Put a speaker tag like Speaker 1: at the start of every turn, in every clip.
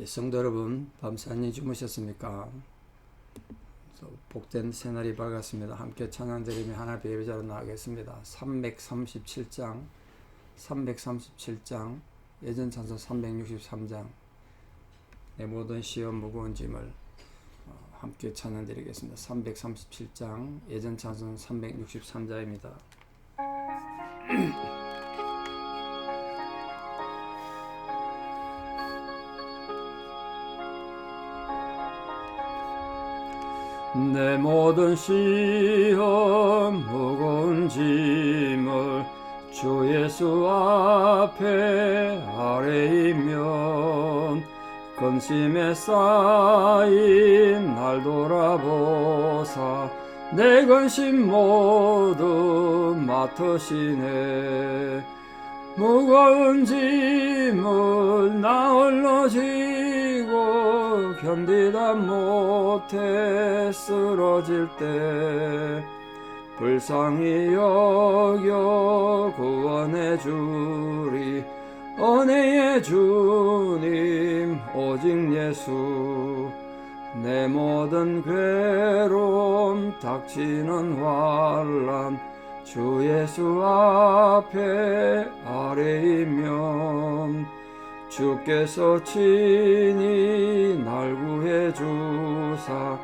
Speaker 1: 성도 여러분, 밤새 안녕히 주무셨습니까? 복된 새날이 밝았습니다. 함께 찬양드리며 하나님의 예배자로 나가겠습니다. 337장 예전 찬송 363장 내 모든 시험 무거운 짐을 함께 찬양드리겠습니다. 337장 예전 찬송 363장입니다. 내 모든 시험 무거운 짐을 주 예수 앞에 아뢰이면 근심에 쌓인 날 돌아보사 내 근심 모두 맡으시네. 무거운 짐을 나 홀로 지고 견디다 못해 쓰러질 때 불쌍히 여겨 구원해 주리 은혜의 주님 오직 예수. 내 모든 괴로움 닥치는 환난 주 예수 앞에 아뢰이면 주께서 친히 날 구해 주사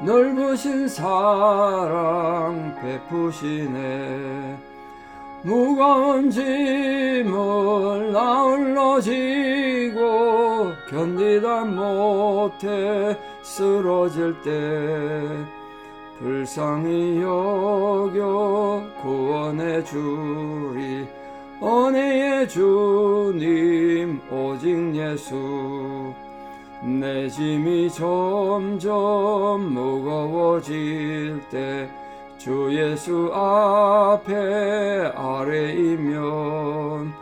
Speaker 1: 넓으신 사랑 베푸시네. 무거운 짐을 나 홀로 지고 견디다 못해 쓰러질 때 불쌍히 여겨 구원해 주리 은혜의 주님 오직 예수. 내 짐이 점점 무거워질 때 주 예수 앞에 아뢰이면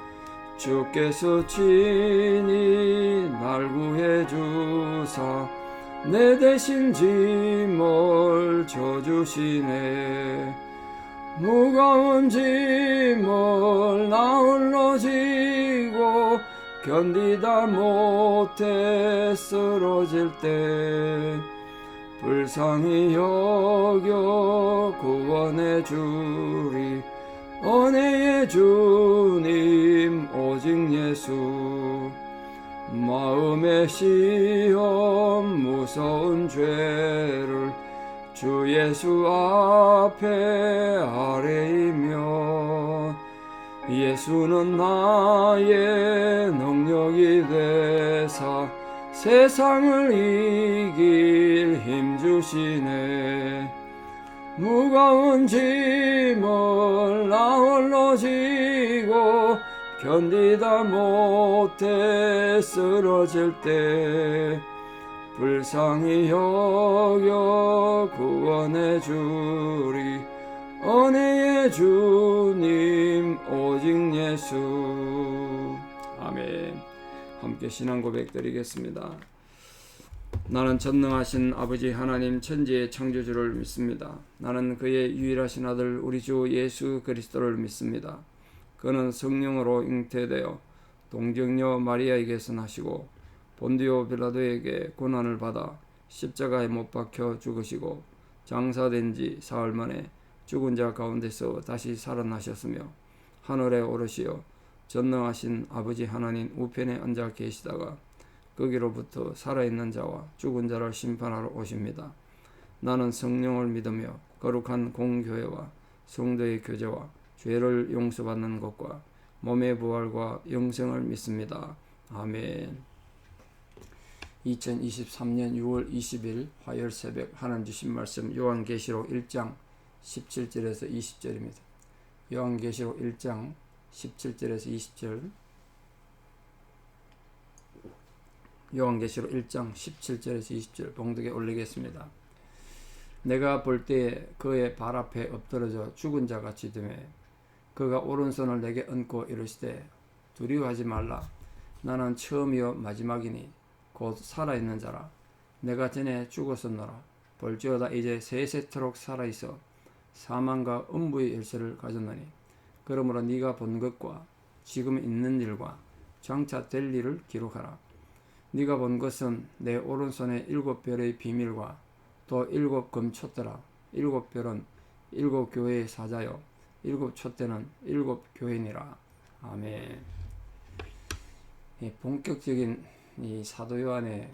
Speaker 1: 주께서 친히 날 구해 주사 내 대신 짐을 져주시네. 무거운 짐을 나 홀로 지고 견디다 못해 쓰러질 때 불쌍히 여겨 구원해 주리 은혜의 주님 오직 예수. 마음의 시험 무서운 죄를 주 예수 앞에 아뢰이면 예수는 나의 능력이 되사 세상을 이길 힘 주시네. 무거운 짐을 나 홀로 지고 견디다 못해 쓰러질 때 불쌍히 여겨 구원해 주리 은혜의 주님 오직 예수. 아멘. 함께 신앙 고백 드리겠습니다. 나는 전능하신 아버지 하나님 천지의 창조주를 믿습니다. 나는 그의 유일하신 아들 우리 주 예수 그리스도를 믿습니다. 그는 성령으로 잉태되어 동정녀 마리아에게서 나시고 본디오 빌라도에게 고난을 받아 십자가에 못 박혀 죽으시고 장사된 지 사흘 만에 죽은 자 가운데서 다시 살아나셨으며 하늘에 오르시어 전능하신 아버지 하나님 우편에 앉아 계시다가 거기로부터 살아있는 자와 죽은 자를 심판하러 오십니다. 나는 성령을 믿으며 거룩한 공교회와 성도의 교제와 죄를 용서받는 것과 몸의 부활과 영생을 믿습니다. 아멘. 2023년 6월 20일 화요일 새벽 하나님 주신 말씀 요한계시록 1장 17절에서 20절입니다. 요한계시록 1장 17절에서 20절. 요한계시록 1장 17절에서 20절 봉독에 올리겠습니다. 내가 볼 때에 그의 발 앞에 엎드러져 죽은 자 같이 되매 그가 오른손을 내게 얹고 이르시되 두려워하지 말라. 나는 처음이요 마지막이니 곧 살아있는 자라. 내가 전에 죽었었노라. 볼지어다 이제 세세토록 살아있어 사망과 음부의 열쇠를 가졌노니 그러므로 네가 본 것과 지금 있는 일과 장차 될 일을 기록하라. 네가 본 것은 내 오른손의 7별의 비밀과 또 7금촛대라. 7별은 7교회의 사자요 7촛대는 7교회니라. 아멘. 이 본격적인 이 사도 요한의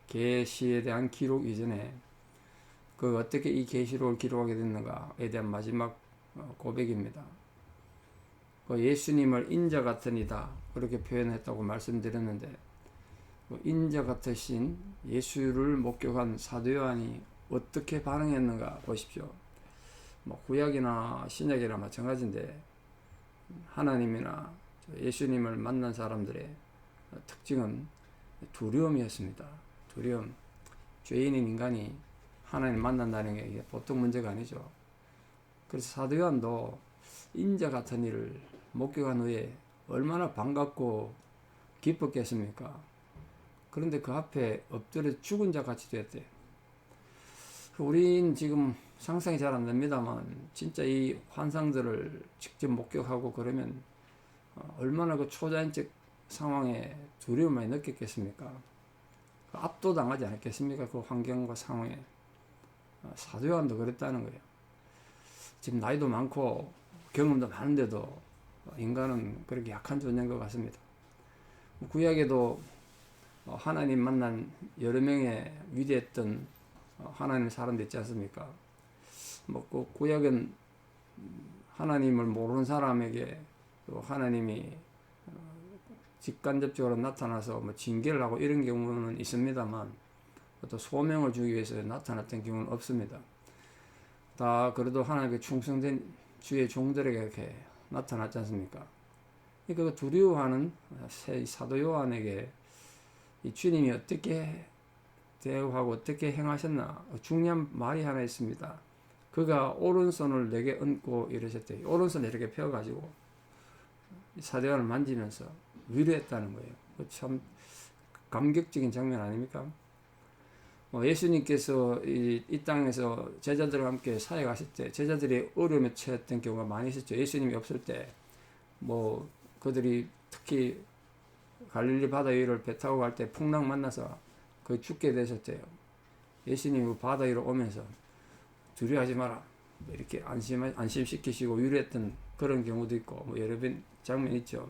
Speaker 1: 계시에 대한 기록 이전에 그 어떻게 이 계시록을 기록하게 됐는가에 대한 마지막 고백입니다. 그 예수님을 인자 같은 이다 그렇게 표현했다고 말씀드렸는데, 인자 같으신 예수를 목격한 사도 요한이 어떻게 반응했는가 보십시오. 구약이나 신약이나 마찬가지인데 하나님이나 예수님을 만난 사람들의 특징은 두려움이었습니다. 두려움. 죄인인 인간이 하나님 만난다는 게 보통 문제가 아니죠. 그래서 사도 요한도 인자 같은 일을 목격한 후에 얼마나 반갑고 기뻤겠습니까? 그런데 그 앞에 엎드려 죽은 자 같이 됐대요. 우린 지금 상상이 잘 안 됩니다만 진짜 이 환상들을 직접 목격하고 그러면 얼마나 그 초자연적 상황에 두려움을 많이 느꼈겠습니까? 압도당하지 않았겠습니까? 그 환경과 상황에. 사도 요한도 그랬다는 거예요. 지금 나이도 많고 경험도 많은데도 인간은 그렇게 약한 존재인 것 같습니다. 구약에도 하나님 만난 여러 명의 위대했던 하나님의 사람들 있지 않습니까? 그 구약은 하나님을 모르는 사람에게 또 하나님이 직간접적으로 나타나서 징계를 하고 이런 경우는 있습니다만 또 소명을 주기 위해서 나타났던 경우는 없습니다. 다 그래도 하나님께 충성된 주의 종들에게 이렇게 나타났지 않습니까? 그러니까 두려워하는 사도 요한에게 이 주님이 어떻게 대우하고 어떻게 행하셨나 중요한 말이 하나 있습니다. 그가 오른손을 내게 얹고 이러셨대요. 오른손을 이렇게 펴가지고 사도 요한을 만지면서 위로했다는 거예요. 참 감격적인 장면 아닙니까? 예수님께서 이 땅에서 제자들과 함께 사역하실 때 제자들이 어려움에 처했던 경우가 많이 있었죠. 예수님이 없을 때 그들이 특히 갈릴리 바다 위를 배 타고 갈 때 풍랑 만나서 거의 죽게 되셨대요. 예수님이 바다 위로 오면서 두려워하지 마라 이렇게 안심시키시고 위로했던 그런 경우도 있고 여러 번 장면 있죠.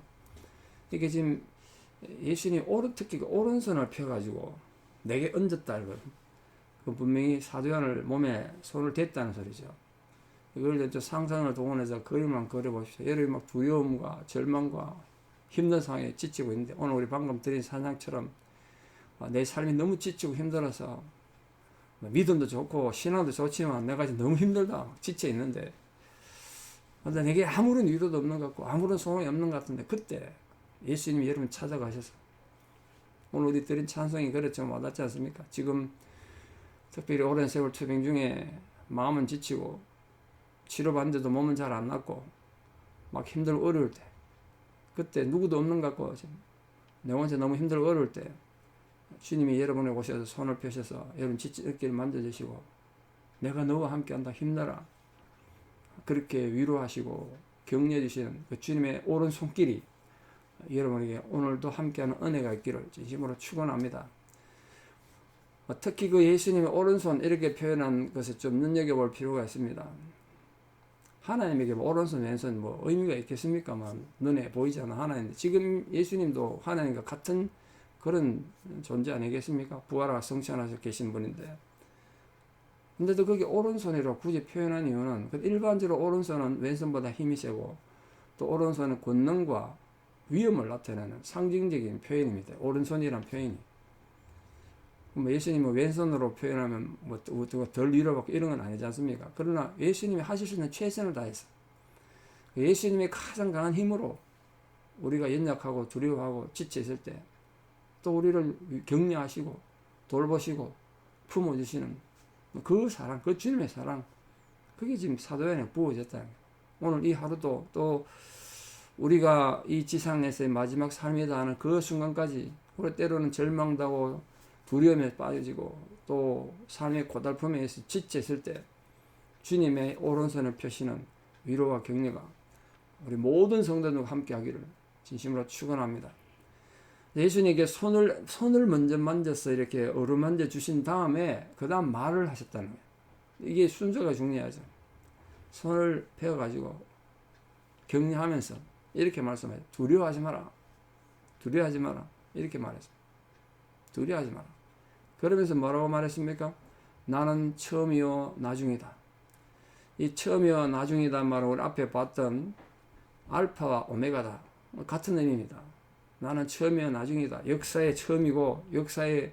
Speaker 1: 이게 지금 예수님이 특히 오른손을 펴가지고 내게 얹었다. 그 분명히 사도 요한을 몸에 손을 댔다는 소리죠. 이걸 상상을 동원해서 그림만 그려보십시오. 여러분이 막 두려움과 절망과 힘든 상황에 지치고 있는데 오늘 우리 방금 드린 산상처럼 내 삶이 너무 지치고 힘들어서 믿음도 좋고 신앙도 좋지만 내가 지금 너무 힘들다 지쳐 있는데 근데 내게 아무런 위로도 없는 것 같고 아무런 소망이 없는 것 같은데 그때 예수님이 여러분 찾아가셔서 오늘 우리 드린 찬송이 그렇죠. 와닿지 않습니까? 지금 특별히 오랜 세월 투병 중에 마음은 지치고 치료받는데도 몸은 잘 안 낫고 막 힘들고 어려울 때 그때 누구도 없는 것 같고 내 혼자 너무 힘들고 어려울 때 주님이 여러분에 오셔서 손을 펴셔서 여러분 지친 어깨를 만져주시고 내가 너와 함께한다 힘내라 그렇게 위로하시고 격려해 주시는 그 주님의 오른 손길이 여러분에게 오늘도 함께하는 은혜가 있기를 진심으로 축원합니다. 특히 그 예수님의 오른손 이렇게 표현한 것을 좀 눈여겨볼 필요가 있습니다. 하나님에게 오른손 왼손 의미가 있겠습니까만 눈에 보이지 않는 하나님 지금 예수님도 하나님과 같은 그런 존재 아니겠습니까? 부활하고 성천하셔 계신 분인데 근데도 그게 오른손이라고 굳이 표현한 이유는 일반적으로 오른손은 왼손보다 힘이 세고 또 오른손은 권능과 위험을 나타내는 상징적인 표현입니다. 오른손이란 표현이. 예수님은 왼손으로 표현하면 덜 위로받고 이런 건 아니지 않습니까? 그러나 예수님이 하실 수 있는 최선을 다해서 예수님의 가장 강한 힘으로 우리가 연약하고 두려워하고 지쳐있을 때 또 우리를 격려하시고 돌보시고 품어주시는 그 사랑, 그 주님의 사랑 그게 지금 사도연에 부어졌다는 거예요. 오늘 이 하루도 또 우리가 이 지상에서의 마지막 삶이다 하는 그 순간까지 우리 때로는 절망하고 두려움에 빠져지고 또 삶의 고달픔에 의해서 지쳐있을 때 주님의 오른손을 펴시는 위로와 격려가 우리 모든 성도들과 함께 하기를 진심으로 축원합니다. 예수님께 손을 먼저 만져서 이렇게 어루만져 주신 다음에 그 다음 말을 하셨다는 거예요. 이게 순서가 중요하죠. 손을 펴가지고 격려하면서 이렇게 말씀해요. 두려워하지 마라. 두려워하지 마라. 이렇게 말했어요. 두려워하지 마라. 그러면서 뭐라고 말했습니까? 나는 처음이요 나중이다. 이 처음이요 나중이다 말은 우리 앞에 봤던 알파와 오메가다. 같은 의미입니다. 나는 처음이요 나중이다. 역사의 처음이고 역사의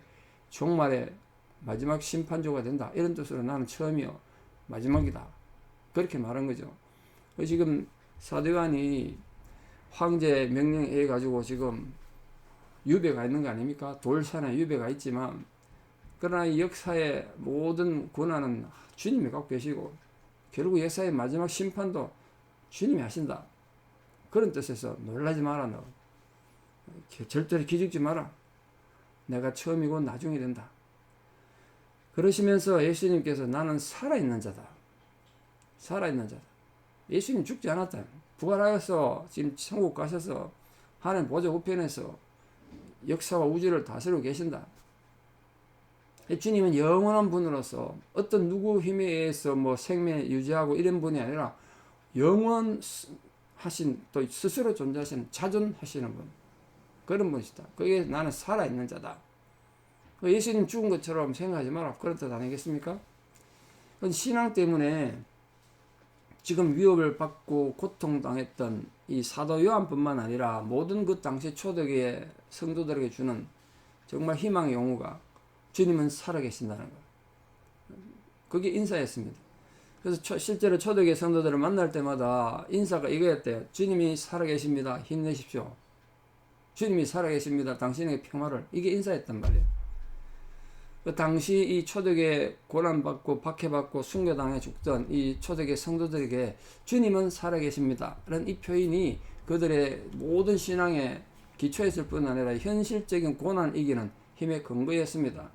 Speaker 1: 종말의 마지막 심판조가 된다. 이런 뜻으로 나는 처음이요 마지막이다. 그렇게 말한 거죠. 지금 사도 요한이 황제 명령에 의해 가지고 지금 유배가 있는 거 아닙니까? 돌산에 유배가 있지만 그러나 이 역사의 모든 권한은 주님이 갖고 계시고 결국 역사의 마지막 심판도 주님이 하신다. 그런 뜻에서 놀라지 마라. 너 절대로 기죽지 마라. 내가 처음이고 나중이 된다. 그러시면서 예수님께서 나는 살아있는 자다. 살아있는 자다. 예수님 죽지 않았다. 부활하여서 지금 천국 가셔서 하나님 보좌 우편에서 역사와 우주를 다스리고 계신다. 주님은 영원한 분으로서 어떤 누구 힘에 의해서 뭐 생명 유지하고 이런 분이 아니라 영원하신 또 스스로 존재하시는 자존하시는 분. 그런 분이시다. 그게 나는 살아있는 자다. 예수님 죽은 것처럼 생각하지 마라. 그런 뜻 아니겠습니까? 신앙 때문에 지금 위협을 받고 고통당했던 이 사도 요한뿐만 아니라 모든 그 당시 초대교회 성도들에게 주는 정말 희망의 용어가 주님은 살아계신다는 것. 그게 인사였습니다. 그래서 실제로 초대교회 성도들을 만날 때마다 인사가 이거였대요. 주님이 살아계십니다. 힘내십시오. 주님이 살아계십니다. 당신에게 평화를. 이게 인사였단 말이에요. 그 당시 이 초대교회 고난받고 박해받고 순교당해 죽던 이 초대교회 성도들에게 주님은 살아계십니다. 라는 이 표현이 그들의 모든 신앙의 기초였을 뿐 아니라 현실적인 고난을 이기는 힘의 근거였습니다.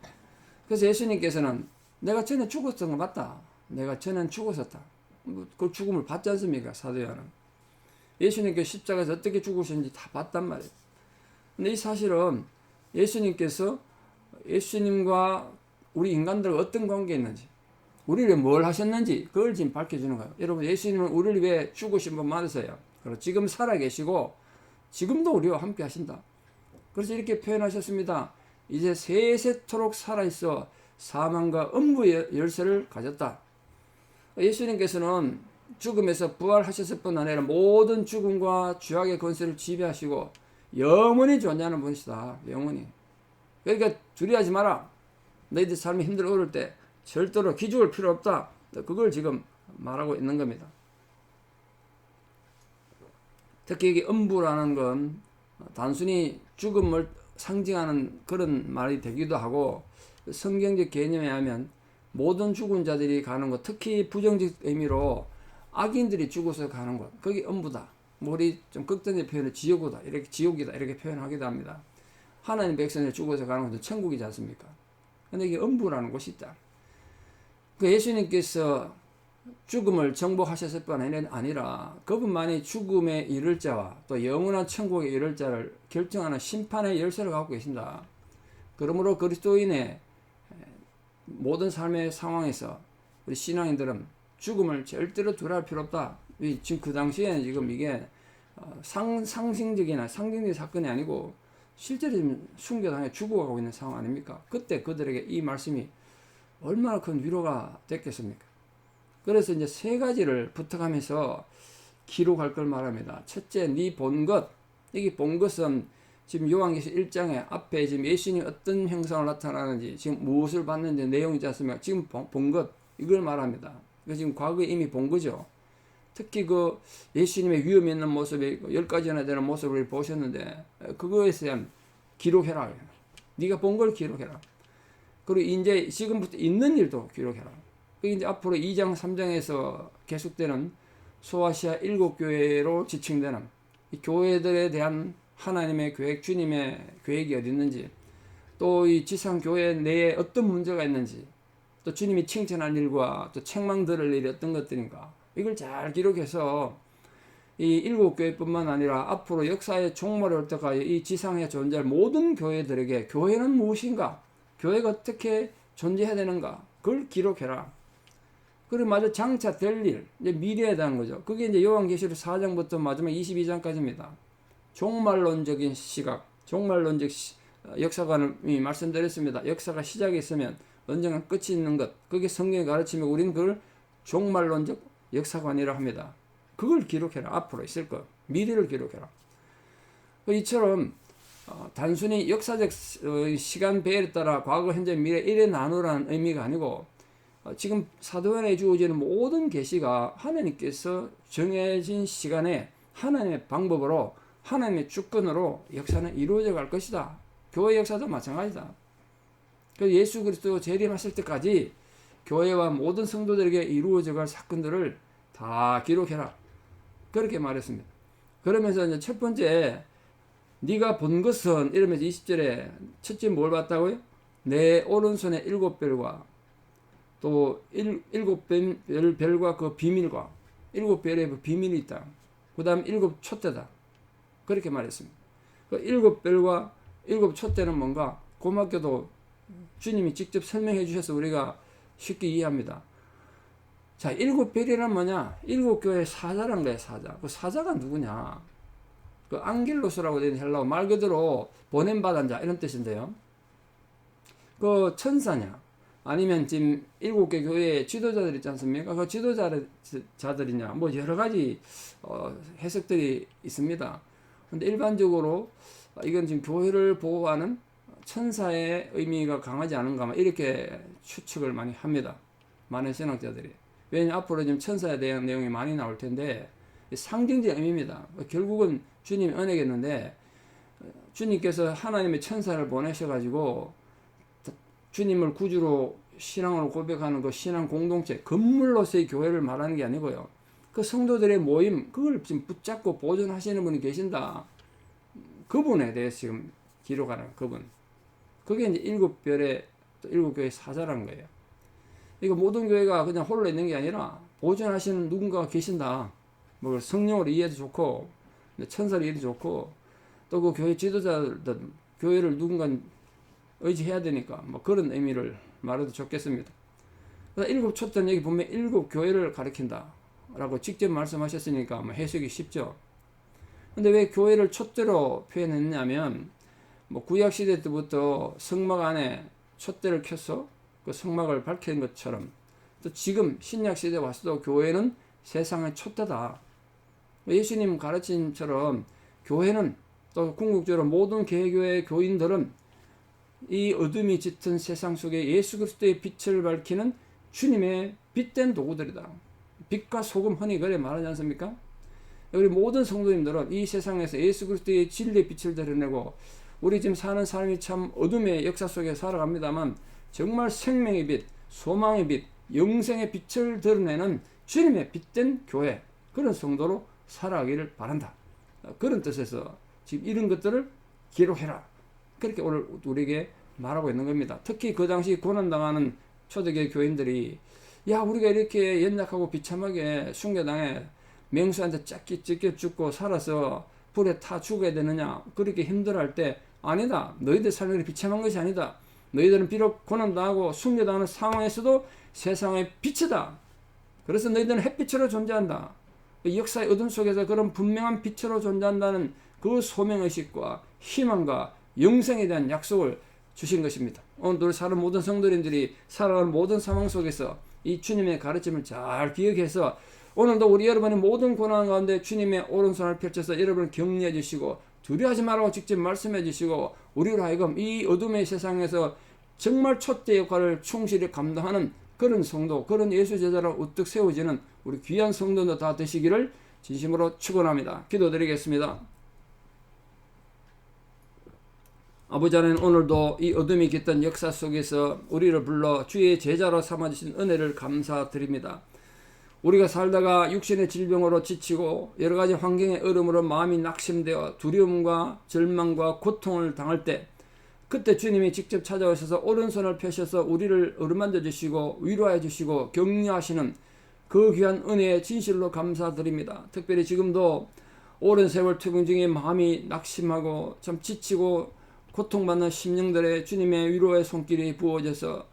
Speaker 1: 그래서 예수님께서는 내가 전에 죽었던 거 맞다. 내가 전엔 죽었었다. 그 죽음을 봤지 않습니까? 사도 요한은. 예수님께서 십자가에서 어떻게 죽으셨는지 다 봤단 말이에요. 근데 이 사실은 예수님과 우리 인간들과 어떤 관계에 있는지, 우리를 뭘 하셨는지 그걸 지금 밝혀주는 거예요. 여러분, 예수님은 우리를 위해 죽으신 분 맞으세요. 그리고 지금 살아계시고 지금도 우리와 함께 하신다. 그래서 이렇게 표현하셨습니다. 이제 세세토록 살아있어 사망과 음부의 열쇠를 가졌다. 예수님께서는 죽음에서 부활하셨을 뿐 아니라 모든 죽음과 죄악의 권세를 지배하시고 영원히 존재하는 분이시다. 영원히. 그러니까 두려워하지 마라. 너희들 삶이 힘들어 어려울 때 절대로 기죽을 필요 없다. 그걸 지금 말하고 있는 겁니다. 특히 이게 음부라는 건 단순히 죽음을 상징하는 그런 말이 되기도 하고 성경적 개념에 하면 모든 죽은 자들이 가는 곳, 특히 부정적 의미로 악인들이 죽어서 가는 곳, 거기 음부다. 우리 좀 극단의 표현을 지옥이다 이렇게 표현하기도 합니다. 하나님 백성이 죽어서 가는 곳은 천국이지 않습니까? 근데 이게 음부라는 곳이 있다. 그 예수님께서 죽음을 정복하셨을 뿐 아니라 그분만이 죽음에 이를 자와 또 영원한 천국에 이를 자를 결정하는 심판의 열쇠를 갖고 계신다. 그러므로 그리스도인의 모든 삶의 상황에서 우리 신앙인들은 죽음을 절대로 두려워할 필요 없다. 지금 그 당시에는 지금 이게 상징적인 사건이 아니고 실제로 지금 순교당해 죽어가고 있는 상황 아닙니까? 그때 그들에게 이 말씀이 얼마나 큰 위로가 됐겠습니까? 그래서 이제 세 가지를 부탁하면서 기록할 걸 말합니다. 첫째, 네 본 것. 이게 본 것은 지금 요한계시 1장에 앞에 지금 예수님이 어떤 형상을 나타나는지, 지금 무엇을 봤는지 내용이지 않습니까? 지금 본 것, 이걸 말합니다. 지금 과거에 이미 본 거죠. 특히 그 예수님의 위험 있는 모습이 10가지나 되는 모습을 보셨는데, 그거에 대한 기록해라. 네가 본 걸 기록해라. 그리고 이제 지금부터 있는 일도 기록해라. 그게 이제 앞으로 2장, 3장에서 계속되는 소아시아 7교회로 지칭되는 이 교회들에 대한 하나님의 계획, 주님의 계획이 어디 있는지, 또 이 지상교회 내에 어떤 문제가 있는지, 또 주님이 칭찬할 일과 또 책망 들을 일이 어떤 것들인가, 이걸 잘 기록해서 이 일곱 교회뿐만 아니라 앞으로 역사의 종말이 올 때까지 이 지상에 존재할 모든 교회들에게 교회는 무엇인가? 교회가 어떻게 존재해야 되는가? 그걸 기록해라. 그리고 마저 장차 될 일, 이제 미래에 대한 거죠. 그게 이제 요한계시록 4장부터 마지막 22장까지입니다. 종말론적인 시각, 종말론적 역사관이 말씀드렸습니다. 역사가 시작이 있으면 언젠가 끝이 있는 것, 그게 성경이 가르치면 우리는 그걸 종말론적 역사관이라 합니다. 그걸 기록해라. 앞으로 있을 것, 미래를 기록해라. 이처럼 단순히 역사적 시간 배열에 따라 과거, 현재, 미래 이래 나누라는 의미가 아니고 지금 사도행전에 주어지는 모든 계시가 하나님께서 정해진 시간에 하나님의 방법으로 하나님의 주권으로 역사는 이루어져 갈 것이다. 교회 역사도 마찬가지다. 그래서 예수 그리스도 재림하실 때까지 교회와 모든 성도들에게 이루어져 갈 사건들을 다 기록해라. 그렇게 말했습니다. 그러면서 이제 첫 번째, 네가 본 것은 이러면서 20절에 첫째 뭘 봤다고요? 내 오른손에 7별과 또 7별과 그 비밀과 7별의 비밀이 있다. 그 다음 7촛대다. 그렇게 말했습니다. 그 7별과 7촛대는 뭔가? 고맙게도 주님이 직접 설명해 주셔서 우리가 쉽게 이해합니다. 자, 7별이란 뭐냐? 7교회의 사자란 거예요, 사자. 그 사자가 누구냐? 그 앙겔로스라고 되는 헬라어, 말 그대로 보냄받은 자, 이런 뜻인데요. 그 천사냐? 아니면 지금 7개 교회의 지도자들 있지 않습니까? 그 지도자들이냐? 뭐 여러 가지 해석들이 있습니다. 근데 일반적으로 이건 지금 교회를 보호하는 천사의 의미가 강하지 않은가, 이렇게 추측을 많이 합니다. 많은 신학자들이. 왜냐하면 앞으로 지금 천사에 대한 내용이 많이 나올 텐데, 상징적 의미입니다. 결국은 주님이 은혜겠는데, 주님께서 하나님의 천사를 보내셔가지고, 주님을 구주로 신앙으로 고백하는 그 신앙 공동체, 건물로서의 교회를 말하는 게 아니고요. 그 성도들의 모임, 그걸 지금 붙잡고 보존하시는 분이 계신다. 그분에 대해서 지금 기록하는 그분. 그게 이제 7별의 7교회 사자라는 거예요. 이거 모든 교회가 그냥 홀로 있는 게 아니라 보존하시는 누군가가 계신다. 뭐 성령으로 이해도 좋고, 천사로 이해도 좋고, 또 그 교회 지도자들, 교회를 누군가 의지해야 되니까, 뭐 그런 의미를 말해도 좋겠습니다. 그래서 7촛대는 여기 보면 7교회를 가리킨다. 라고 직접 말씀하셨으니까 뭐 해석이 쉽죠. 근데 왜 교회를 촛대로 표현했냐면, 뭐 구약시대 때부터 성막 안에 촛대를 켜서 그 성막을 밝히는 것처럼, 또 지금 신약시대에 와서도 교회는 세상의 촛대다. 예수님 가르침처럼 교회는 또 궁극적으로 모든 개교회 교인들은 이 어둠이 짙은 세상 속에 예수 그리스도의 빛을 밝히는 주님의 빛된 도구들이다. 빛과 소금, 흔히 그래 말하지 않습니까? 우리 모든 성도님들은 이 세상에서 예수 그리스도의 진리의 빛을 드러내고, 우리 지금 사는 삶이 참 어둠의 역사 속에 살아갑니다만 정말 생명의 빛, 소망의 빛, 영생의 빛을 드러내는 주님의 빛된 교회, 그런 성도로 살아가기를 바란다. 그런 뜻에서 지금 이런 것들을 기록해라. 그렇게 오늘 우리에게 말하고 있는 겁니다. 특히 그 당시 고난당하는 초대교회 교인들이, 야, 우리가 이렇게 연약하고 비참하게 숭배당해 맹수한테 찢겨 죽고 살아서 불에 타 죽어야 되느냐, 그렇게 힘들어할 때, 아니다. 너희들 삶이 비참한 것이 아니다. 너희들은 비록 고난당하고 숭배당하는 상황에서도 세상의 빛이다. 그래서 너희들은 햇빛으로 존재한다. 역사의 어둠 속에서 그런 분명한 빛으로 존재한다는 그 소명의식과 희망과 영생에 대한 약속을 주신 것입니다. 오늘 사는 모든 성도님들이 살아가는 모든 상황 속에서 이 주님의 가르침을 잘 기억해서 오늘도 우리 여러분의 모든 고난 가운데 주님의 오른손을 펼쳐서 여러분을 격려해 주시고, 두려워하지 말라고 직접 말씀해 주시고, 우리로 하여금 이 어둠의 세상에서 정말 촛대 역할을 충실히 감당하는 그런 성도, 그런 예수 제자로 우뚝 세워지는 우리 귀한 성도들 다 되시기를 진심으로 축원합니다. 기도드리겠습니다. 아버지 하나님, 오늘도 이 어둠이 깃든 역사 속에서 우리를 불러 주의 제자로 삼아주신 은혜를 감사드립니다. 우리가 살다가 육신의 질병으로 지치고 여러 가지 환경의 얼음으로 마음이 낙심되어 두려움과 절망과 고통을 당할 때, 그때 주님이 직접 찾아오셔서 오른손을 펴셔서 우리를 어루만져 주시고 위로해 주시고 격려하시는 그 귀한 은혜에 진실로 감사드립니다. 특별히 지금도 오랜 세월 투병 중에 마음이 낙심하고 참 지치고 고통받는 심령들의 주님의 위로의 손길이 부어져서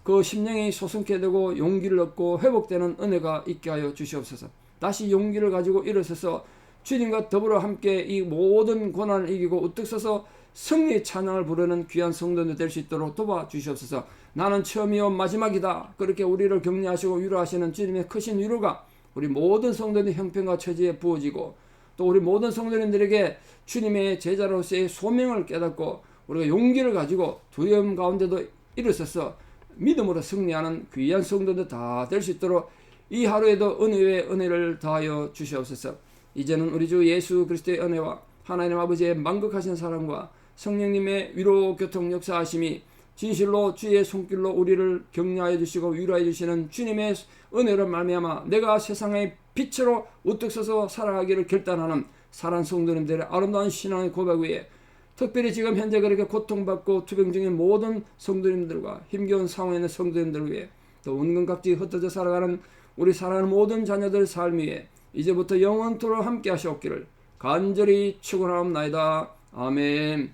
Speaker 1: 그 심령이 소승케 되고 용기를 얻고 회복되는 은혜가 있게 하여 주시옵소서. 다시 용기를 가지고 일어서서 주님과 더불어 함께 이 모든 고난을 이기고 우뚝 서서 승리의 찬양을 부르는 귀한 성도들 될 수 있도록 도와주시옵소서. 나는 처음이요 마지막이다. 그렇게 우리를 격려하시고 위로하시는 주님의 크신 위로가 우리 모든 성도들의 형편과 처지에 부어지고 또 우리 모든 성도님들에게 주님의 제자로서의 소명을 깨닫고 우리가 용기를 가지고 두려움 가운데도 일어서서 믿음으로 승리하는 귀한 성도들 다 될 수 있도록 이 하루에도 은혜의 은혜를 더하여 주시옵소서. 이제는 우리 주 예수 그리스도의 은혜와 하나님 아버지의 만극하신 사랑과 성령님의 위로 교통 역사하심이 진실로 주의 손길로 우리를 격려하여 주시고 위로하여 주시는 주님의 은혜로 말미암아 내가 세상의 빛으로 우뚝 서서 살아가기를 결단하는 사랑 성도님들의 아름다운 신앙의 고백 위에 특별히 지금 현재 그렇게 고통받고 투병 중인 모든 성도님들과 힘겨운 상황에 있는 성도님들을 위해 또 은근각지 흩어져 살아가는 우리 사랑하는 모든 자녀들 삶 위에 이제부터 영원토록 함께 하시옵기를 간절히 축원하옵나이다. 아멘.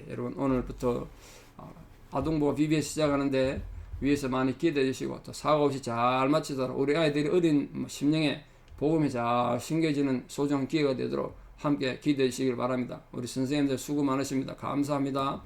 Speaker 1: 여러분 오늘부터 아동부가 BBS 시작하는데 위에서 많이 기대해 주시고 또 사고 없이 잘 마치도록 우리 아이들이 어린 심령에 복음이 잘 심겨지는 소중한 기회가 되도록 함께 기대해 주시길 바랍니다. 우리 선생님들 수고 많으십니다. 감사합니다.